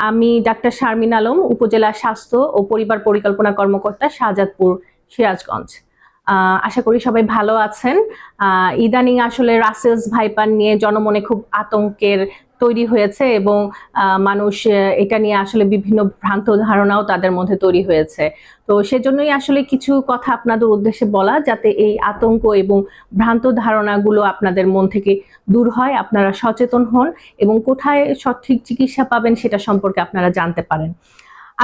আমি ডাক্তার শারমিন আলম, উপজেলা স্বাস্থ্য ও পরিবার পরিকল্পনা কর্মকর্তা, শাহজাদপুর, সিরাজগঞ্জ। আশা করি সবাই ভালো আছেন। ইদানিং আসলে রাসেলস ভাইপার নিয়ে জনমনে খুব আতঙ্কের তৈরি হয়েছে এবং মানুষ এটা নিয়ে আসলে বিভিন্ন ভ্রান্ত ধারণাও তাদের মধ্যে তৈরি হয়েছে। তো সেজন্যই আসলে কিছু কথা আপনাদের উদ্দেশ্যে বলা, যাতে এই আতঙ্ক এবং ভ্রান্ত ধারণাগুলো আপনাদের মন থেকে দূর হয়, আপনারা সচেতন হন এবং কোথায় সঠিক চিকিৎসা পাবেন সেটা সম্পর্কে আপনারা জানতে পারেন।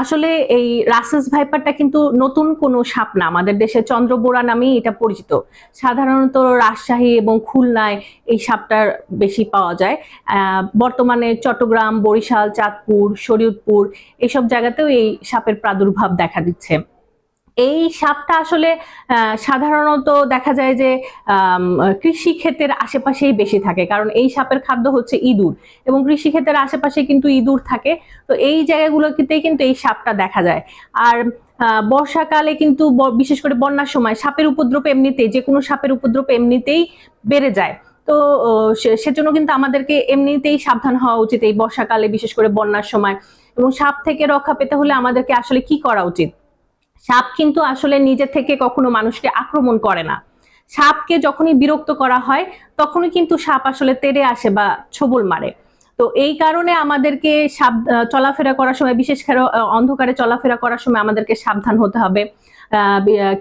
আসলে এই রাসেলস ভাইপারটা কিন্তু নতুন কোনো সাপ না, আমাদের দেশে চন্দ্রবোরা নামেই এটা পরিচিত। সাধারণত রাজশাহী এবং খুলনায় এই সাপটার বেশি পাওয়া যায়। বর্তমানে চট্টগ্রাম, বরিশাল, চাঁদপুর, শরীয়তপুর এইসব জায়গাতেও এই সাপের প্রাদুর্ভাব দেখা দিচ্ছে। এই সাপটা আসলে সাধারণত দেখা যায় যে কৃষি ক্ষেতের আশেপাশেই বেশি থাকে, কারণ এই সাপের খাদ্য হচ্ছে ইঁদুর এবং কৃষি ক্ষেতের আশেপাশে কিন্তু ইঁদুর থাকে। তো এই জায়গাগুলোতে কিন্তু এই সাপটা দেখা যায়। আর বর্ষাকালে কিন্তু বিশেষ করে বন্যার সময় সাপের উপদ্রব এমনিতেই, যে কোনো সাপের উপদ্রব এমনিতেই বেড়ে যায়। তো সেজন্য কিন্তু আমাদেরকে এমনিতেই সাবধান হওয়া উচিত এই বর্ষাকালে, বিশেষ করে বন্যার সময়। এবং সাপ থেকে রক্ষা পেতে হলে আমাদেরকে আসলে কি করা উচিত? সাপ কিন্তু আসলে নিজে থেকে কখনো মানুষকে আক্রমণ করে না। সাপকে যখনই বিরক্ত করা হয় তখনই কিন্তু সাপ আসলে তেড়ে আসে বা ছোবল মারে। তো এই কারণে আমাদেরকে চলাফেরা করার সময়, বিশেষ করে অন্ধকারে চলাফেরা করার সময় আমাদেরকে সাবধান হতে হবে।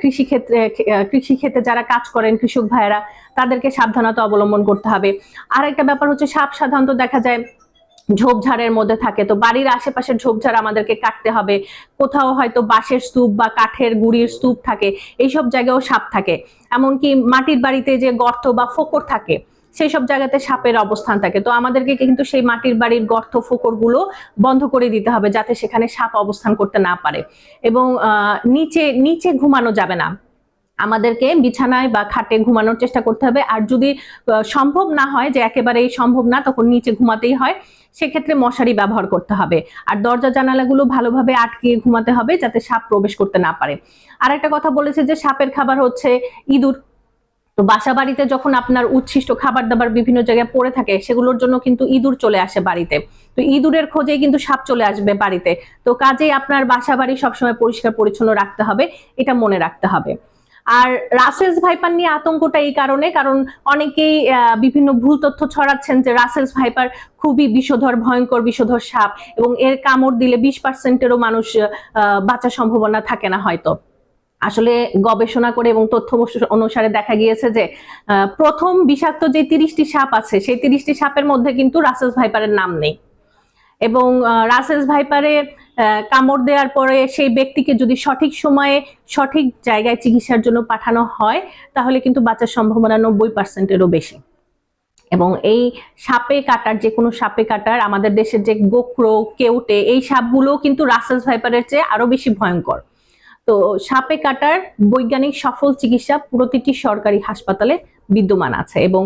কৃষিক্ষেত্রে যারা কাজ করেন কৃষক ভাইয়েরা, তাদেরকে সাবধানতা অবলম্বন করতে হবে। আর একটা ব্যাপার হচ্ছে, সাপ সাধারণত দেখা যায় ঝোপঝাড়ের মধ্যে থাকে, তো বাড়ির আশেপাশের ঝোপঝাড় আমাদেরকে কাটতে হবে। কোথাও হয়তো বাঁশের স্তূপ বা কাঠের গুঁড়ির স্তূপ থাকে, এইসব জায়গায়ও সাপ থাকে। এমনকি মাটির বাড়িতে যে গর্ত বা ফোকর থাকে, সেই সব জায়গাতে সাপের অবস্থান থাকে। তো আমাদেরকে কিন্তু সেই মাটির বাড়ির গর্ত ফোকর গুলো বন্ধ করে দিতে হবে, যাতে সেখানে সাপ অবস্থান করতে না পারে। এবং নিচে নিচে ঘুমানো যাবে না, আমাদেরকে বিছানায় বা খাটে ঘুমানোর চেষ্টা করতে হবে। আর যদি সম্ভব না হয়, যে একেবারেই সম্ভব না, তখন নিচে ঘুমাতেই হয়, সেক্ষেত্রে মশারি ব্যবহার করতে হবে। আর দরজা জানালাগুলো ভালোভাবে আটকে ঘুমাতে হবে, যাতে সাপ প্রবেশ করতে না পারে। আর একটা কথা বলেছে যে সাপের খাবার হচ্ছে ইঁদুর। তো বাসা বাড়িতে যখন আপনার উচ্ছিষ্ট খাবার দাবার বিভিন্ন জায়গায় পড়ে থাকে, সেগুলোর জন্য কিন্তু ইঁদুর চলে আসে বাড়িতে। তো ইঁদুরের খোঁজেই কিন্তু সাপ চলে আসবে বাড়িতে। তো কাজেই আপনার বাসা বাড়ি সবসময় পরিষ্কার পরিচ্ছন্ন রাখতে হবে, এটা মনে রাখতে হবে। আর রাসেলস ভাইপার নিয়ে আতঙ্কটা এই কারণে, কারণ অনেকেই বিভিন্ন ভুল তথ্য ছড়াচ্ছেন যে রাসেলস ভাইপার খুবই বিষধর, ভয়ঙ্কর বিষধর সাপ এবং এর কামড় দিলে 20%-এরও মানুষ বাঁচার সম্ভাবনা থাকে না হয়তো। আসলে গবেষণা করে এবং তথ্য অনুসারে দেখা গিয়েছে যে প্রথম বিষাক্ত যে 30টি সাপ আছে, সেই 30টি সাপের মধ্যে কিন্তু রাসেলস ভাইপারের নাম নেই। এবং রাসেলস ভাইপারে কামড় দেওয়ার পরে সেই ব্যক্তিকে যদি সঠিক সময়ে সঠিক জায়গায় চিকিৎসার জন্য পাঠানো হয়, তাহলে কিন্তু বাঁচার সম্ভাবনা 90%-এরও বেশি। এবং এই সাপে কাটার, যে কোনো সাপে কাটার, আমাদের দেশের যে গোখরো, কেউটে, এই সাপগুলো কিন্তু রাসেলস ভাইপারের চেয়ে আরো বেশি ভয়ঙ্কর। তো সাপে কাটার বৈজ্ঞানিক সফল চিকিৎসা প্রতিটি সরকারি হাসপাতালে বিদ্যমান আছে। এবং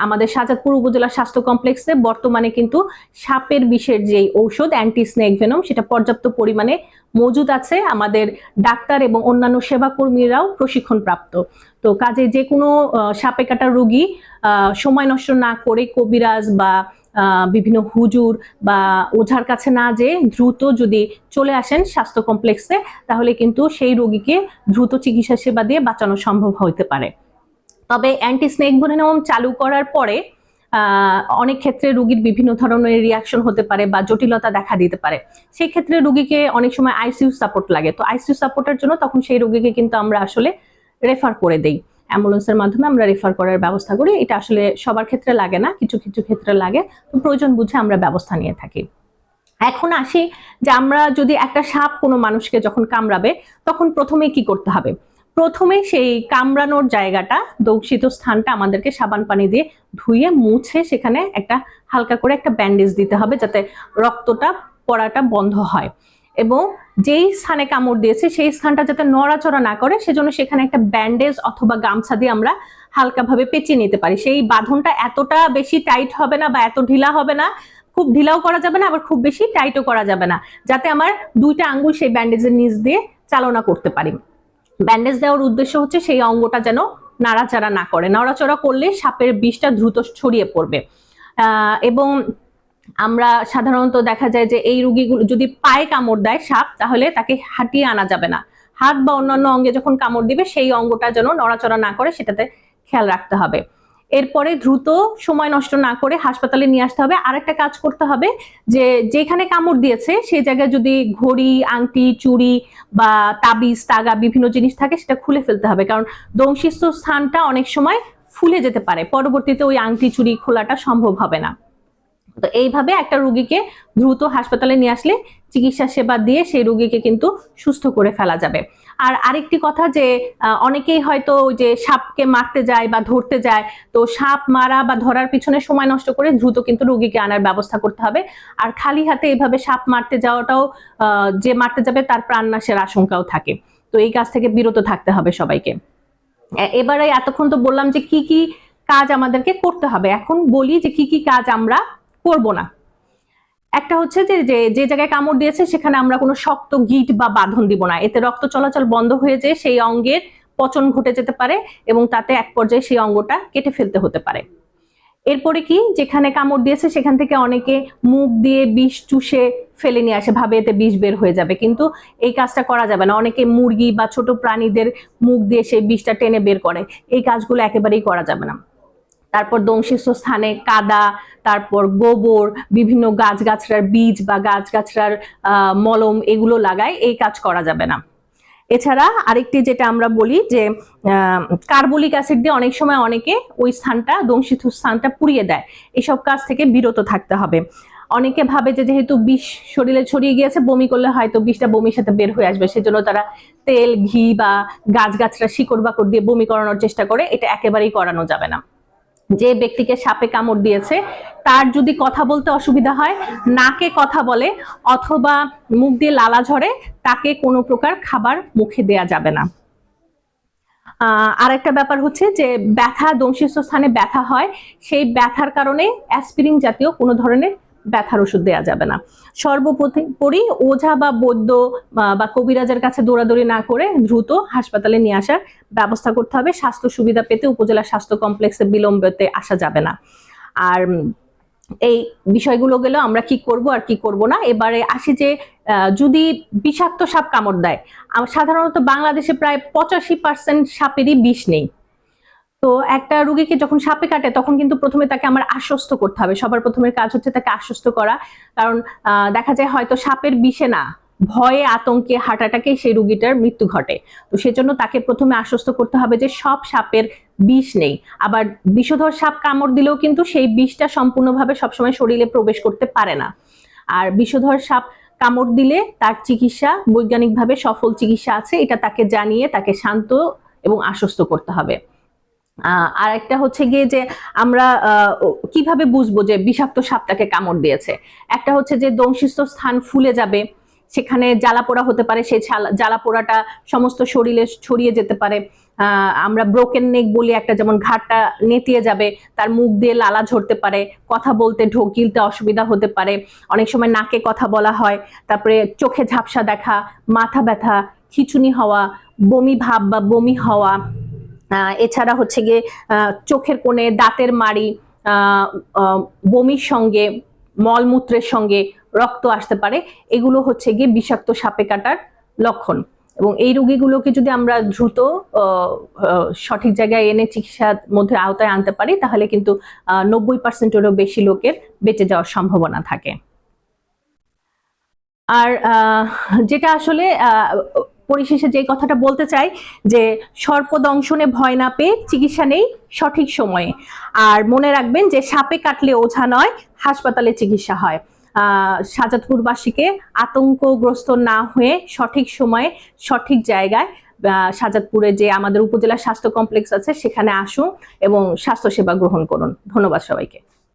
আমাদের শাহজাদপুর উপজেলা স্বাস্থ্য কমপ্লেক্সে বর্তমানে কিন্তু সাপের বিষের যে ঔষধ অ্যান্টি স্নেক ভেনম, সেটা পর্যাপ্ত পরিমাণে মজুদ আছে। আমাদের ডাক্তার এবং অন্যান্য সেবাকর্মীরাও প্রশিক্ষণ প্রাপ্ত। তো কাজে যে কোনো সাপে কাটার রোগী সময় নষ্ট না করে কবিরাজ বা বিভিন্ন হুজুর বা ওঝার কাছে না যেয়ে দ্রুত যদি চলে আসেন স্বাস্থ্য কমপ্লেক্সে, তাহলে কিন্তু সেই রোগীকে দ্রুত চিকিৎসা সেবা দিয়ে বাঁচানো সম্ভব হতে পারে। তবে অ্যান্টি স্নেক ভেনম চালু করার পরে অনেক ক্ষেত্রে রোগীর বিভিন্ন ধরনের রিয়াকশন হতে পারে বা জটিলতা দেখা দিতে পারে। সেই ক্ষেত্রে রোগীকে অনেক সময় আইসিইউ সাপোর্ট লাগে। তো আইসিইউ সাপোর্টের জন্য তখন সেই রোগীকে কিন্তু আমরা আসলে রেফার করে দেই, অ্যাম্বুলেন্সের মাধ্যমে আমরা রেফার করার ব্যবস্থা করি। এটা আসলে সবার ক্ষেত্রে লাগে না, কিছু কিছু ক্ষেত্রে লাগে। তো প্রয়োজন বুঝে আমরা ব্যবস্থা নিয়ে থাকি। এখন আসি যে আমরা যদি একটা সাপ কোনো মানুষকে যখন কামড়াবে, তখন প্রথমে কি করতে হবে? প্রথমে সেই কামড়ানোর জায়গাটা, দংশিত স্থানটা আমাদেরকে সাবান পানি দিয়ে ধুয়ে মুছে সেখানে একটা হালকা করে একটা ব্যান্ডেজ দিতে হবে, যাতে রক্তটা পড়াটা বন্ধ হয়। এবং যেই স্থানে কামড় দিয়েছে সেই স্থানটা যাতে নড়াচড়া না করে, সেজন্য সেখানে একটা ব্যান্ডেজ অথবা গামছা দিয়ে আমরা হালকাভাবে পেঁচিয়ে নিতে পারি। সেই বাঁধনটা এতটা বেশি টাইট হবে না বা এত ঢিলা হবে না, খুব ঢিলাও করা যাবে না, আবার খুব বেশি টাইটও করা যাবে না, যাতে আমার দুইটা আঙ্গুল সেই ব্যান্ডেজের নিচ দিয়ে চালনা করতে পারি। ব্যান্ডেজ দেওয়ার উদ্দেশ্য হচ্ছে সেই অঙ্গটা যেন নাড়াচাড়া না করে, নড়াচড়া করলে সাপের বিষটা দ্রুত ছড়িয়ে পড়বে। এবং আমরা সাধারণত দেখা যায় যে এই রোগীগুলো যদি পায়ে কামড় দেয় সাপ, তাহলে তাকে হাঁটিয়ে আনা যাবে না। হাত বা অন্যান্য অঙ্গে যখন কামড় দিবে সেই অঙ্গটা যেন নড়াচড়া না করে, সেটাতে খেয়াল রাখতে হবে। এরপরে দ্রুত সময় নষ্ট না করে হাসপাতালে নিয়ে আসতে হবে। আরেকটা কাজ করতে হবে যে যেখানে কামড় দিয়েছে সেই জায়গায় যদি ঘড়ি, আংটি, চুড়ি বা তাবিজ, তাগা বিভিন্ন জিনিস থাকে সেটা খুলে ফেলতে হবে, কারণ দংশিত স্থানটা অনেক সময় ফুলে যেতে পারে, পরবর্তীতে ওই আংটি চুড়ি খোলাটা সম্ভব হবে না। তো এইভাবে একটা রোগীকে দ্রুত হাসপাতালে নিয়ে আসলে চিকিৎসা সেবা দিয়ে সেই রোগীকে কিন্তু সুস্থ করে ফেলা যাবে। আর আরেকটি কথা যে অনেকেই হয়তো ওই যে সাপকে মারতে যায় বা ধরতে যায়, তো সাপ মারা বা ধরার পিছনে সময় নষ্ট করে দ্রুত কিন্তু রোগীকে আনার ব্যবস্থা করতে হবে। আর খালি হাতে এইভাবে সাপ মারতে যাওয়াটাও যে মারতে যাবে তার প্রাণনাশের আশঙ্কাও থাকে। তো এই কাজ থেকে বিরত থাকতে হবে সবাইকে। এবারে এতক্ষণ তো বললাম যে কি কি কাজ আমাদেরকে করতে হবে, এখন বলি যে কি কি কাজ আমরা করব না। একটা হচ্ছে যে যে জায়গায় কামড় দিয়েছে সেখানে আমরা কোনো শক্ত গিঁট বা বাঁধন দিব না, এতে রক্ত চলাচল বন্ধ হয়ে যায়, সেই অঙ্গের পচন ঘটে যেতে পারে এবং তাতে এক পর্যায়ে সেই অঙ্গটা কেটে ফেলতে হতে পারে। এরপরে কি, যেখানে কামড় দিয়েছে সেখান থেকে অনেকে মুখ দিয়ে বিষ চুষে ফেলে নিয়ে আসে, ভাবে এতে বিষ বের হয়ে যাবে, কিন্তু এই কাজটা করা যাবে না। অনেকে মুরগি বা ছোট প্রাণীদের মুখ দিয়ে সেই বিষটা টেনে বের করে, এই কাজগুলো একেবারেই করা যাবে না। তারপর দংশিত স্থানে কাদা, তারপর গোবর, বিভিন্ন গাছগাছড়ার বীজ বা গাছগাছড়ার মলম এগুলো লাগায়, এই কাজ করা যাবে না। এছাড়া আরেকটি যেটা আমরা বলি যে কার্বলিক অ্যাসিড দিয়ে অনেক সময় অনেকে ওই স্থানটা, দংশিত স্থানটা পুড়িয়ে দেয়, এসব কাজ থেকে বিরত থাকতে হবে। অনেকে ভাবে যে যেহেতু বিষ শরীরে ছড়িয়ে গিয়েছে, বমি করলে হয়তো বিষটা বমির সাথে বের হয়ে আসবে, সেজন্য তারা তেল, ঘি বা গাছগাছড়া শিকড় বাকড় দিয়ে বমি করানোর চেষ্টা করে, এটা একেবারেই করানো যাবে না। যে ব্যক্তিকে সাপে কামড় দিয়েছে তার যদি কথা বলতে অসুবিধা হয়, নাকে কথা বলে অথবা মুখ দিয়ে লালা ঝরে, তাকে কোনো প্রকার খাবার মুখে দেয়া যাবে না। আরেকটা ব্যাপার হচ্ছে যে ব্যথা, দংশিত স্থানে ব্যথা হয়, সেই ব্যথার কারণে অ্যাসপিরিন জাতীয় কোনো ধরনের ব্যথার ওষুধ দেওয়া যাবে না। সর্বোপরি ওঝা বা বৈদ্য বা কবিরাজের কাছে দৌড়াদৌড়ি না করে দ্রুত হাসপাতালে নিয়ে আসার ব্যবস্থা করতে হবে। স্বাস্থ্য সুবিধা পেতে উপজেলা স্বাস্থ্য কমপ্লেক্সে বিলম্বেতে আসা যাবে না। আর এই বিষয়গুলো গেলে আমরা কি করব আর কি করব না। এবারে আসি যে যদি বিষাক্ত সাপ কামড় দেয়, সাধারণত বাংলাদেশে প্রায় 85% সাপেরই বিষ নেই। তো একটা রোগীকে যখন সাপে কাটে তখন কিন্তু প্রথমে তাকে আমার আশ্বস্ত করতে হবে, সবার প্রথমের কাজ হচ্ছে তাকে আশ্বস্ত করা, কারণ দেখা যায় হয়তো সাপের বিষে না, ভয়ে আতঙ্কে হার্ট অ্যাটাকে সেই রোগীটার মৃত্যু ঘটে। তো সেজন্য তাকে প্রথমে আশ্বস্ত করতে হবে যে সব সাপের বিষ নেই। আবার বিষধর সাপ কামড় দিলেও কিন্তু সেই বিষটা সম্পূর্ণভাবে সবসময় শরীরে প্রবেশ করতে পারে না। আর বিষধর সাপ কামড় দিলে তার চিকিৎসা বৈজ্ঞানিকভাবে সফল চিকিৎসা আছে, এটা তাকে জানিয়ে তাকে শান্ত এবং আশ্বস্ত করতে হবে। আর একটা হচ্ছে গিয়ে যে আমরা কিভাবে বুঝবো যে বিষাক্ত সাপটাকে কামড় দিয়েছে। একটা হচ্ছে যে দংশিত স্থান ফুলে যাবে, সেখানে জ্বালাপোড়া হতে পারে, সেই জ্বালাপোড়াটা সমস্ত শরীরে ছড়িয়ে যেতে পারে। আমরা ব্রোকেন নেক বলি একটা, যেমন ঘাটটা নেতিয়ে যাবে, তার মুখ দিয়ে লালা ঝরতে পারে, কথা বলতে ঢোক গিলতে অসুবিধা হতে পারে, অনেক সময় নাকে কথা বলা হয়, তারপরে চোখে ঝাপসা দেখা, মাথা ব্যথা, খিঁচুনি হওয়া, বমি ভাব বা বমি হওয়া, এছাড়া হচ্ছে গিয়ে চোখের কোণে দাঁতের মাড়ি, বমির সঙ্গে মলমূত্রের সঙ্গে রক্ত আসতে পারে, এগুলো হচ্ছে গিয়ে বিষাক্ত সাপে কাটার লক্ষণ। এবং এই রোগীগুলোকে যদি আমরা দ্রুত সঠিক জায়গায় এনে চিকিৎসার মধ্যে আওতায় আনতে পারি, তাহলে কিন্তু 90%-এরও বেশি লোকের বেঁচে যাওয়ার সম্ভাবনা থাকে। আর যেটা আসলে পরিশেষে যে কথাটা বলতে চাই যে সর্পদংশনে ভয় না পেয়ে চিকিৎসা নেই সঠিক সময়ে। আর মনে রাখবেন যে সাপে কাটলে ওঝা নয়, হাসপাতালে চিকিৎসা হয়। শাহজাদপুরবাসীকে আতঙ্কগ্রস্ত না হয়ে সঠিক সময়ে সঠিক জায়গায় শাহজাদপুরে যে আমাদের উপজেলা স্বাস্থ্য কমপ্লেক্স আছে সেখানে আসুন এবং স্বাস্থ্য সেবা গ্রহণ করুন। ধন্যবাদ সবাইকে।